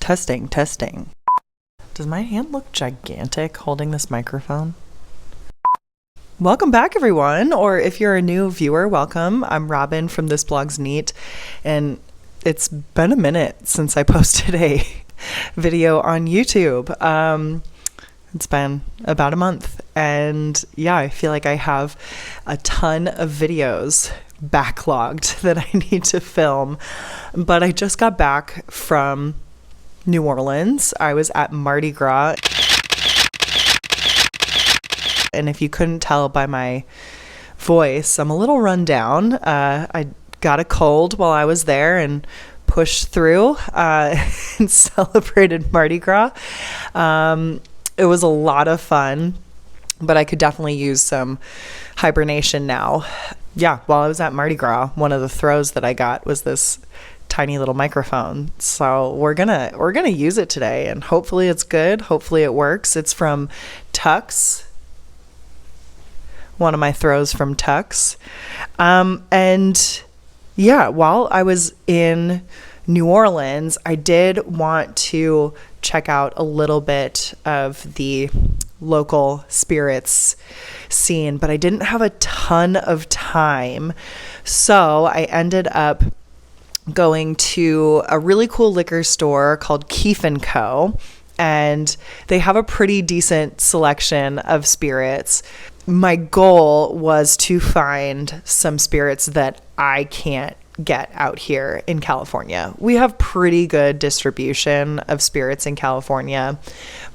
Testing, testing. Does my hand look gigantic holding this microphone? Welcome back, everyone, or if you're a new viewer, welcome. I'm Robin from This Blog's Neat, and it's been a minute since I posted a video on YouTube. It's been about a month, and yeah, I feel like I have a ton of videos backlogged that I need to film, but I just got back from New Orleans. I was at Mardi Gras, and if you couldn't tell by my voice, I'm a little run down. I got a cold while I was there and pushed through and celebrated Mardi Gras. It was a lot of fun, but I could definitely use some hibernation now. Yeah, while I was at Mardi Gras, one of the throws that I got was this tiny little microphone. So we're gonna use it today, and hopefully it's good. Hopefully it works. It's from Tux. One of my throws from Tux. And yeah, while I was in New Orleans, I did want to check out a little bit of the local spirits scene, but I didn't have a ton of time. So I ended up going to a really cool liquor store called Keefe & Co., and they have a pretty decent selection of spirits. My goal was to find some spirits that I can't get out here in California. We have pretty good distribution of spirits in California,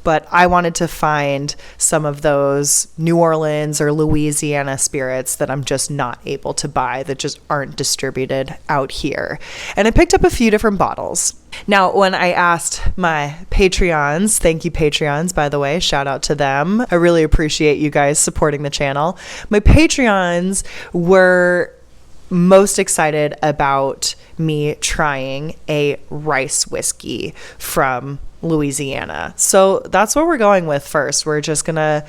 but I wanted to find some of those New Orleans or Louisiana spirits that I'm just not able to buy, that just aren't distributed out here. And I picked up a few different bottles. Now, when I asked my Patreons, thank you Patreons, by the way, shout out to them. I really appreciate you guys supporting the channel. My Patreons were most excited about me trying a rice whiskey from Louisiana. So that's what we're going with first. We're just gonna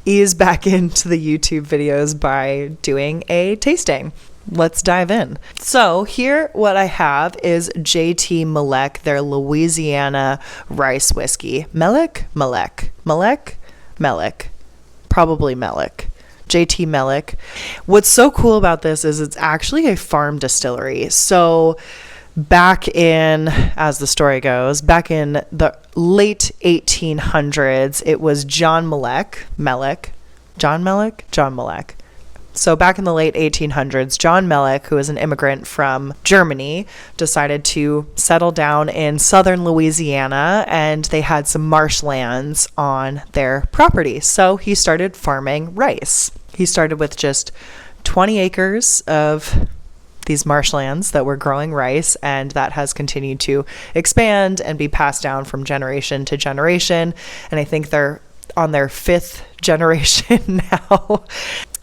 ease back into the YouTube videos by doing a tasting. Let's dive in. So here, what I have is JT Meleck, their Louisiana rice whiskey. Meleck? Probably Meleck. JT Meleck. What's so cool about this is it's actually a farm distillery. So back in, as the story goes, back in the late 1800s, it was John Meleck. So back in the late 1800s, John Meleck, who was an immigrant from Germany, decided to settle down in southern Louisiana, and they had some marshlands on their property. So he started farming rice. He started with just 20 acres of these marshlands that were growing rice, and that has continued to expand and be passed down from generation to generation. And I think they're on their 5th generation now.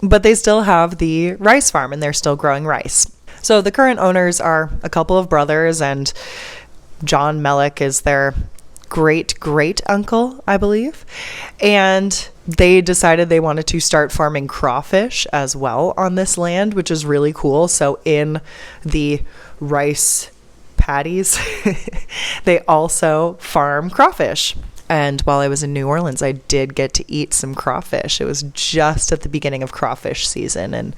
But they still have the rice farm, and they're still growing rice. So the current owners are a couple of brothers, and John Meleck is their great uncle, I believe. And they decided they wanted to start farming crawfish as well on this land, which is really cool. So in the rice paddies, they also farm crawfish. And while I was in New Orleans, I did get to eat some crawfish. It was just at the beginning of crawfish season, and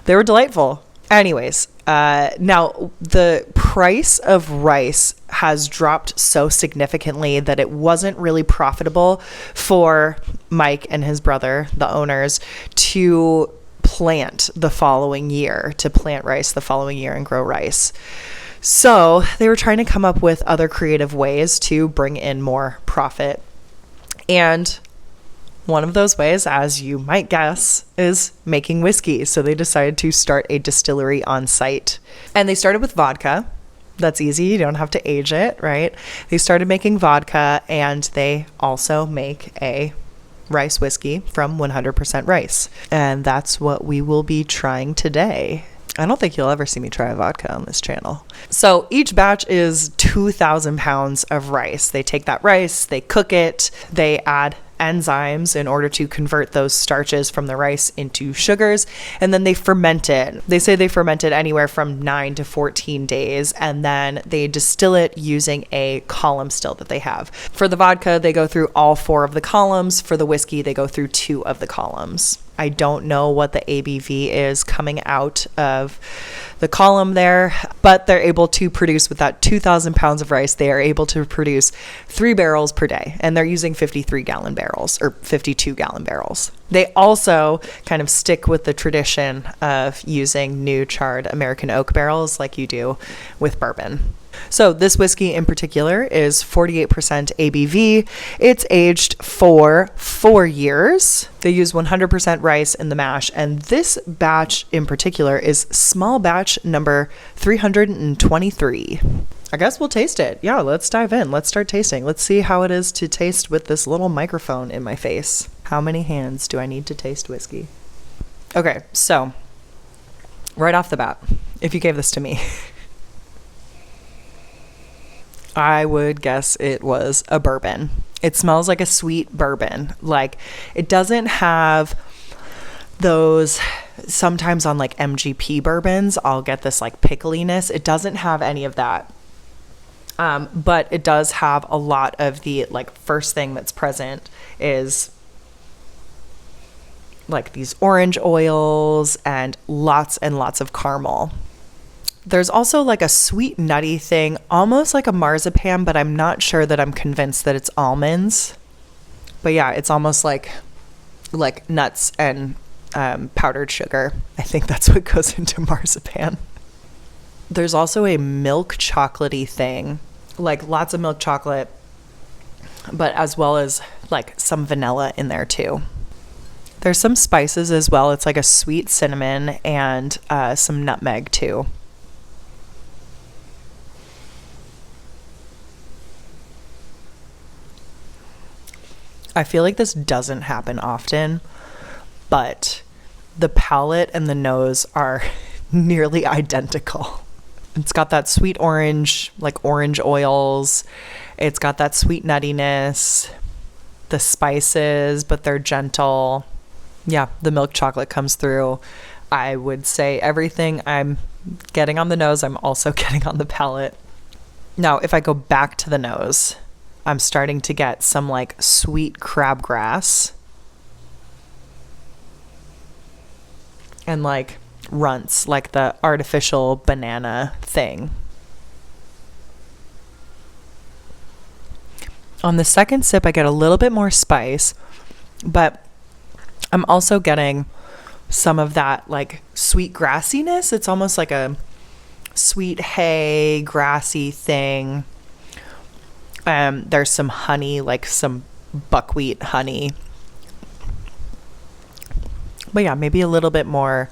they were delightful. Anyways, now the price of rice has dropped so significantly that it wasn't really profitable for Mike and his brother, the owners, to plant rice the following year and grow rice. So they were trying to come up with other creative ways to bring in more profit. And one of those ways, as you might guess, is making whiskey. So they decided to start a distillery on site. And they started with vodka. That's easy. You don't have to age it, right? They started making vodka, and they also make a rice whiskey from 100% rice. And that's what we will be trying today. I don't think you'll ever see me try a vodka on this channel. So each batch is 2,000 pounds of rice. They take that rice, they cook it, they add enzymes in order to convert those starches from the rice into sugars, and then they ferment it. They say they ferment it anywhere from 9 to 14 days, and then they distill it using a column still that they have. For the vodka, they go through all 4 of the columns. For the whiskey, they go through 2 of the columns. I don't know what the ABV is coming out of the column there, but they're able to produce, with that 2,000 pounds of rice, they are able to produce 3 barrels per day, and they're using 53-gallon barrels or 52-gallon barrels. They also kind of stick with the tradition of using new charred American oak barrels like you do with bourbon. So this whiskey in particular is 48% ABV. It's aged for 4 years. They use 100% rice in the mash, and this batch in particular is small batch number 323. I guess we'll taste it. Yeah, let's dive in. Let's start tasting. Let's see how it is to taste with this little microphone in my face. How many hands do I need to taste whiskey? Okay, so right off the bat, if you gave this to me, I would guess it was a bourbon. It smells like a sweet bourbon. Like, it doesn't have those, sometimes on like MGP bourbons, I'll get this like pickliness. It doesn't have any of that. But it does have a lot of the, like, first thing that's present is like these orange oils and lots of caramel. There's also like a sweet nutty thing, almost like a marzipan, but I'm not sure that I'm convinced that it's almonds. But yeah, it's almost like nuts and powdered sugar. I think that's what goes into marzipan. There's also a milk chocolatey thing, like lots of milk chocolate, but as well as like some vanilla in there too. There's some spices as well. It's like a sweet cinnamon and some nutmeg too. I feel like this doesn't happen often, but the palate and the nose are nearly identical. It's got that sweet orange, like orange oils. It's got that sweet nuttiness, the spices, but they're gentle. Yeah, the milk chocolate comes through. I would say everything I'm getting on the nose, I'm also getting on the palate. Now, if I go back to the nose, I'm starting to get some like sweet crabgrass and like runts, like the artificial banana thing. On the second sip, I get a little bit more spice, but I'm also getting some of that like sweet grassiness. It's almost like a sweet hay, grassy thing. There's some honey, like some buckwheat honey. But yeah, maybe a little bit more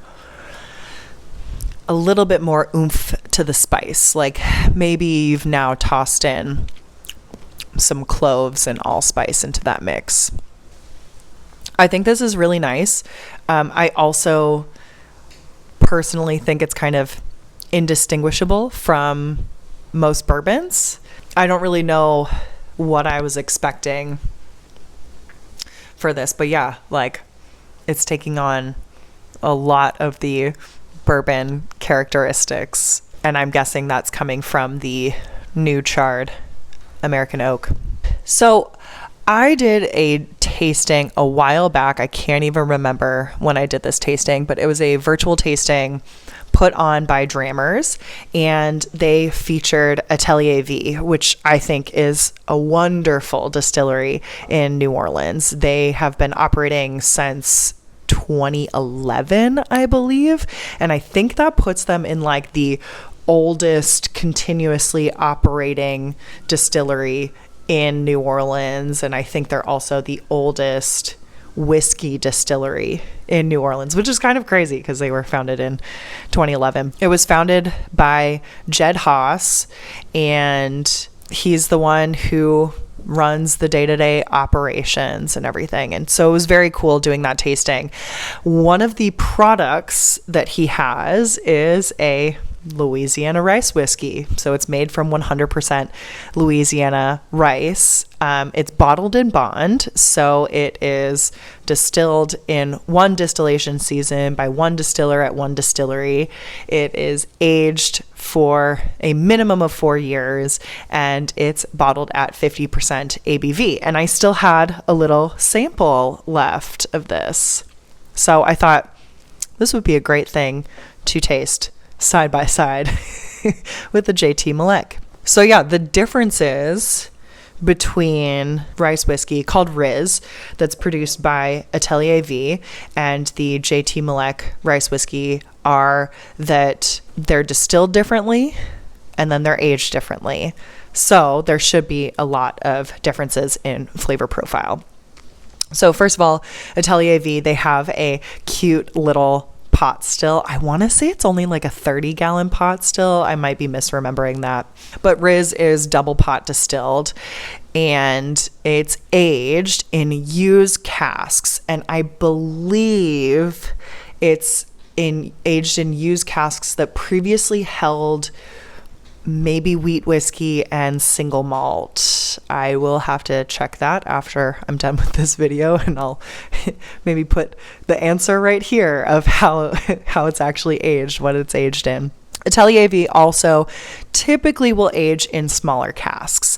oomph to the spice. Like maybe you've now tossed in some cloves and allspice into that mix. I think this is really nice. I also personally think it's kind of indistinguishable from most bourbons. I don't really know what I was expecting for this, but yeah, like it's taking on a lot of the bourbon characteristics, and I'm guessing that's coming from the new charred American oak. So I did a tasting a while back. I can't even remember when I did this tasting, but it was a virtual tasting put on by Drammers, and they featured Atelier V, which I think is a wonderful distillery in New Orleans. They have been operating since 2011, I believe, and I think that puts them in like the oldest continuously operating distillery in New Orleans, and I think they're also the oldest whiskey distillery in New Orleans, which is kind of crazy because they were founded in 2011. It was founded by Jed Haas, and he's the one who runs the day-to-day operations and everything. And so it was very cool doing that tasting. One of the products that he has is a Louisiana rice whiskey. So it's made from 100% Louisiana rice. It's bottled in bond. So it is distilled in one distillation season by one distiller at one distillery. It is aged for a minimum of 4 years, and it's bottled at 50% ABV. And I still had a little sample left of this. So I thought this would be a great thing to taste side by side with the JT Meleck. So yeah, the differences between rice whiskey called Riz that's produced by Atelier V and the JT Meleck rice whiskey are that they're distilled differently and then they're aged differently. So there should be a lot of differences in flavor profile. So first of all, Atelier V, they have a cute little pot still. I want to say it's only like a 30-gallon pot still. I might be misremembering that. But Riz is double pot distilled, and it's aged in used casks. And I believe it's aged in used casks that previously held maybe wheat whiskey and single malt. I will have to check that after I'm done with this video, and I'll maybe put the answer right here of how it's actually aged, what it's aged in. Atelier V also typically will age in smaller casks.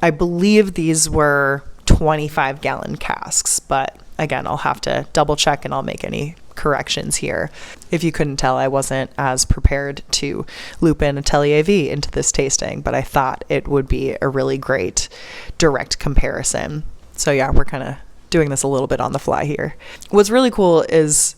I believe these were 25-gallon casks, but again, I'll have to double check and I'll make any corrections here. If you couldn't tell, I wasn't as prepared to loop in Atelier V into this tasting, but I thought it would be a really great direct comparison. So yeah, we're kind of doing this a little bit on the fly here. What's really cool is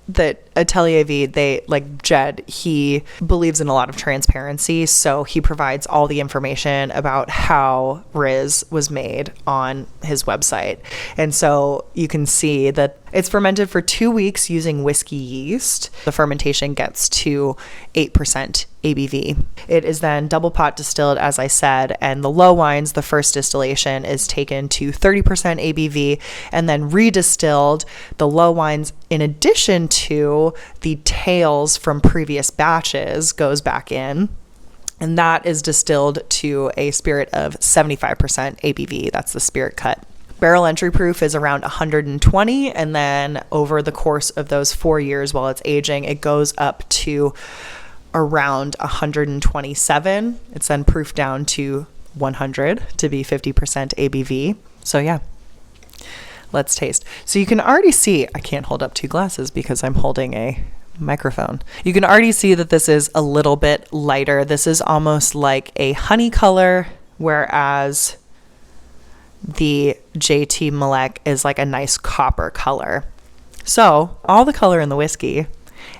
that Atelier V, they, like Jed, he believes in a lot of transparency, so he provides all the information about how Riz was made on his website. And so you can see that it's fermented for 2 weeks using whiskey yeast. The fermentation gets to 8% ABV. It is then double pot distilled, as I said, and the low wines, the first distillation, is taken to 30% ABV and then redistilled. The low wines, in addition to the tails from previous batches, goes back in, and that is distilled to a spirit of 75% ABV. That's the spirit cut. Barrel entry proof is around 120, and then over the course of those 4 years while it's aging, it goes up to around 127. It's then proofed down to 100 to be 50% ABV. So yeah, let's taste. So you can already see, I can't hold up 2 glasses because I'm holding a microphone. You can already see that this is a little bit lighter. This is almost like a honey color, whereas the JT Meleck is like a nice copper color. So all the color in the whiskey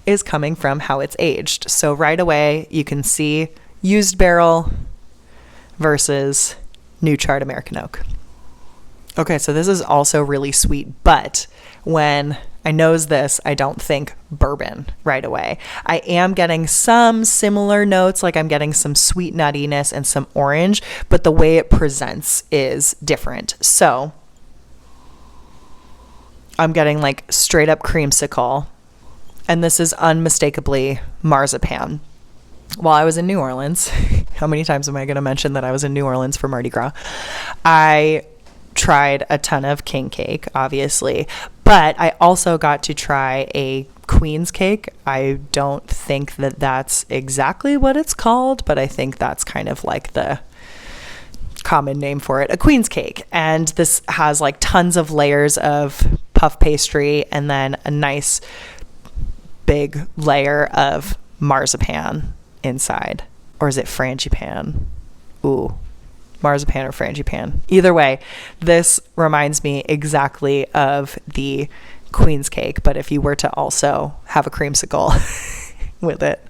is coming from how it's aged. So right away you can see used barrel versus new charred American oak. Okay, so this is also really sweet, but when I nose this, I don't think bourbon right away. I am getting some similar notes, like I'm getting some sweet nuttiness and some orange, but the way it presents is different. So I'm getting like straight up creamsicle, and this is unmistakably marzipan. While I was in New Orleans, how many times am I going to mention that I was in New Orleans for Mardi Gras? I tried a ton of king cake, obviously, but I also got to try a queen's cake. I don't think that that's exactly what it's called, but I think that's kind of like the common name for it, a queen's cake. And this has like tons of layers of puff pastry and then a nice big layer of marzipan inside. Or is it frangipan? Ooh. Marzipan or frangipan. Either way, this reminds me exactly of the queen's cake, but if you were to also have a creamsicle with it.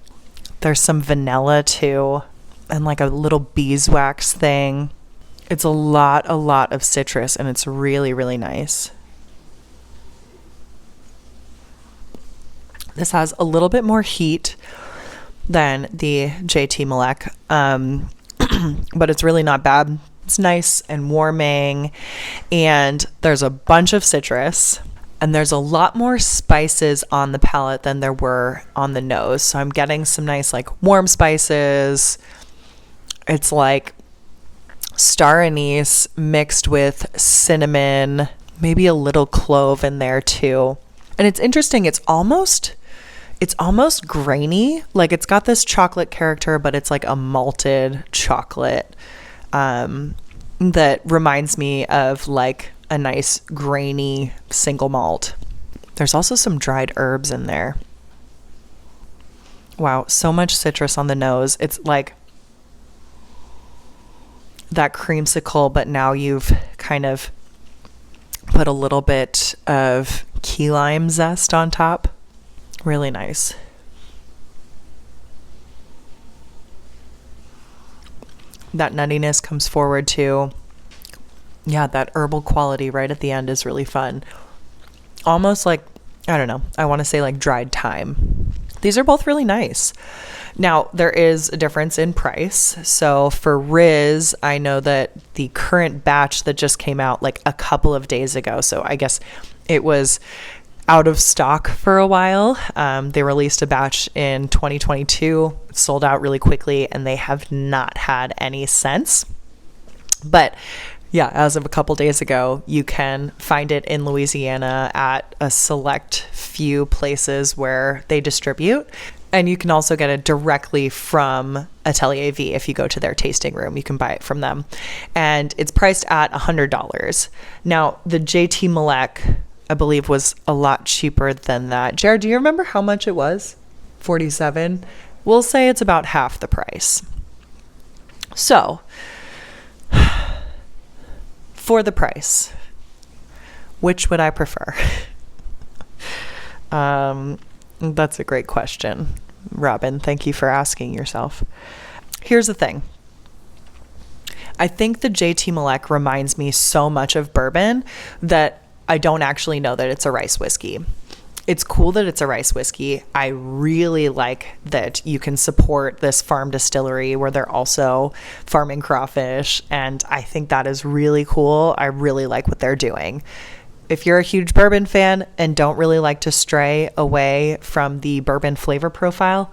There's some vanilla too, and like a little beeswax thing. It's a lot of citrus, and it's really, really nice. This has a little bit more heat than the JT Meleck. But it's really not bad. It's nice and warming, and there's a bunch of citrus. And there's a lot more spices on the palate than there were on the nose. So I'm getting some nice like warm spices. It's like star anise mixed with cinnamon, maybe a little clove in there too. And it's interesting, it's almost grainy. Like it's got this chocolate character, but it's like a malted chocolate that reminds me of like a nice grainy single malt. There's also some dried herbs in there. Wow, so much citrus on the nose. It's like that creamsicle, but now you've kind of put a little bit of key lime zest on top. Really nice. That nuttiness comes forward too. Yeah, that herbal quality right at the end is really fun. Almost like, I don't know, I want to say like dried thyme. These are both really nice. Now, there is a difference in price. So for Riz, I know that the current batch that just came out like a couple of days ago, so I guess it was out of stock for a while. They released a batch in 2022, sold out really quickly, and they have not had any since. But yeah, as of a couple days ago, you can find it in Louisiana at a select few places where they distribute. And you can also get it directly from Atelier V. If you go to their tasting room, you can buy it from them. And it's priced at $100. Now, the JT Meleck, I believe, was a lot cheaper than that. Jared, do you remember how much it was? $47. We'll say it's about half the price. So, for the price, which would I prefer? That's a great question, Robin. Thank you for asking yourself. Here's the thing. I think the JT Meleck reminds me so much of bourbon that I don't actually know that it's a rice whiskey. It's cool that it's a rice whiskey. I really like that you can support this farm distillery where they're also farming crawfish, and I think that is really cool. I really like what they're doing. If you're a huge bourbon fan and don't really like to stray away from the bourbon flavor profile,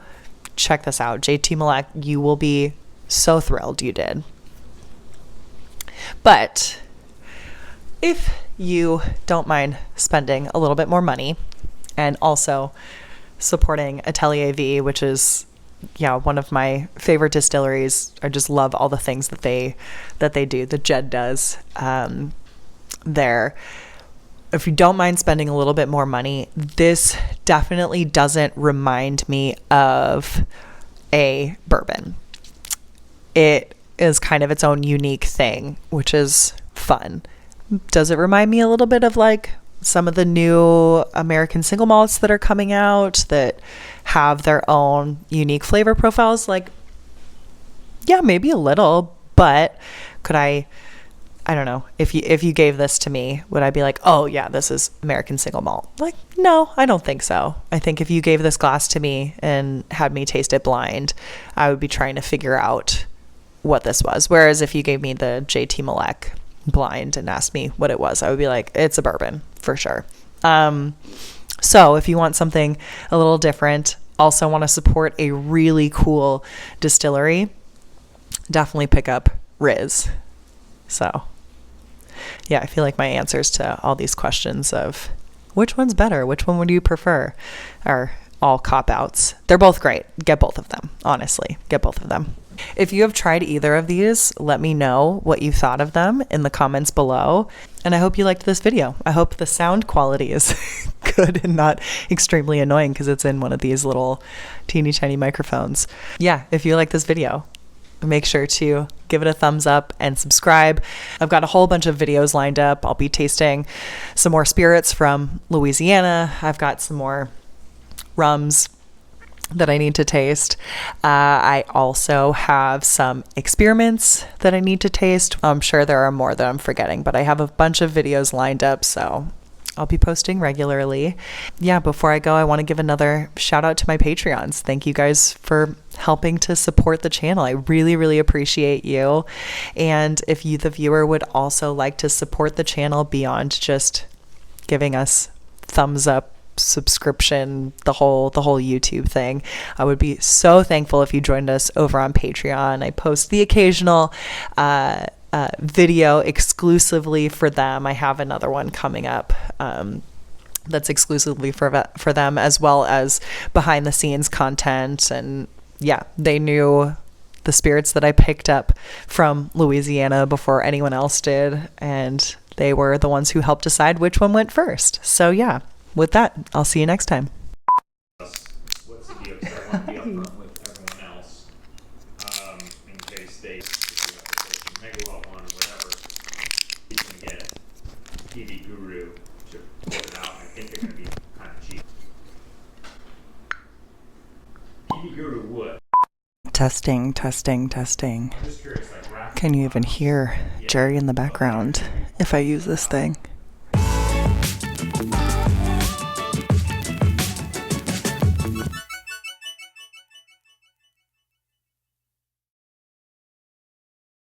check this out. JT Meleck, you will be so thrilled you did. But if you don't mind spending a little bit more money and also supporting Atelier V, which is one of my favorite distilleries. I just love all the things that they do, that Jed does there. If you don't mind spending a little bit more money, this definitely doesn't remind me of a bourbon. It is kind of its own unique thing, which is fun. Does it remind me a little bit of like some of the new American single malts that are coming out that have their own unique flavor profiles? Like, yeah, maybe a little, but could I don't know, if you gave this to me, would I be like, oh yeah, this is American single malt? Like, no, I don't think so. I think if you gave this glass to me and had me taste it blind, I would be trying to figure out what this was. Whereas if you gave me the JT Meleck blind and asked me what it was, I would be like, it's a bourbon for sure. So if you want something a little different, also want to support a really cool distillery, definitely pick up Riz. So yeah, I feel like my answers to all these questions of which one's better, which one would you prefer, are all cop-outs. They're both great. Get both of them. Honestly, get both of them. If you have tried either of these, let me know what you thought of them in the comments below. And I hope you liked this video. I hope the sound quality is good and not extremely annoying because it's in one of these little teeny tiny microphones. Yeah, if you like this video, make sure to give it a thumbs up and subscribe. I've got a whole bunch of videos lined up. I'll be tasting some more spirits from Louisiana. I've got some more rums that I need to taste. I also have some experiments that I need to taste. I'm sure there are more that I'm forgetting, but I have a bunch of videos lined up, so I'll be posting regularly. Yeah, before I go, I want to give another shout out to my Patreons. Thank you guys for helping to support the channel. I really, really appreciate you. And if you, the viewer, would also like to support the channel beyond just giving us thumbs up, subscription, the whole YouTube thing. I would be so thankful if you joined us over on Patreon. I post the occasional video exclusively for them. I have another one coming up that's exclusively for them, as well as behind the scenes content. And yeah, they knew the spirits that I picked up from Louisiana before anyone else did, and they were the ones who helped decide which one went first. So yeah, with that, I'll see you next time. What's the deal? Because I want to be upfront with everyone else, in case they, if you have to say megawatt one, whatever, you can get TV Guru to put it out. I think they're going to be kind of cheap. TV Guru would. Testing. I'm just curious, like, Can you even hear Jerry in the background if I use this thing?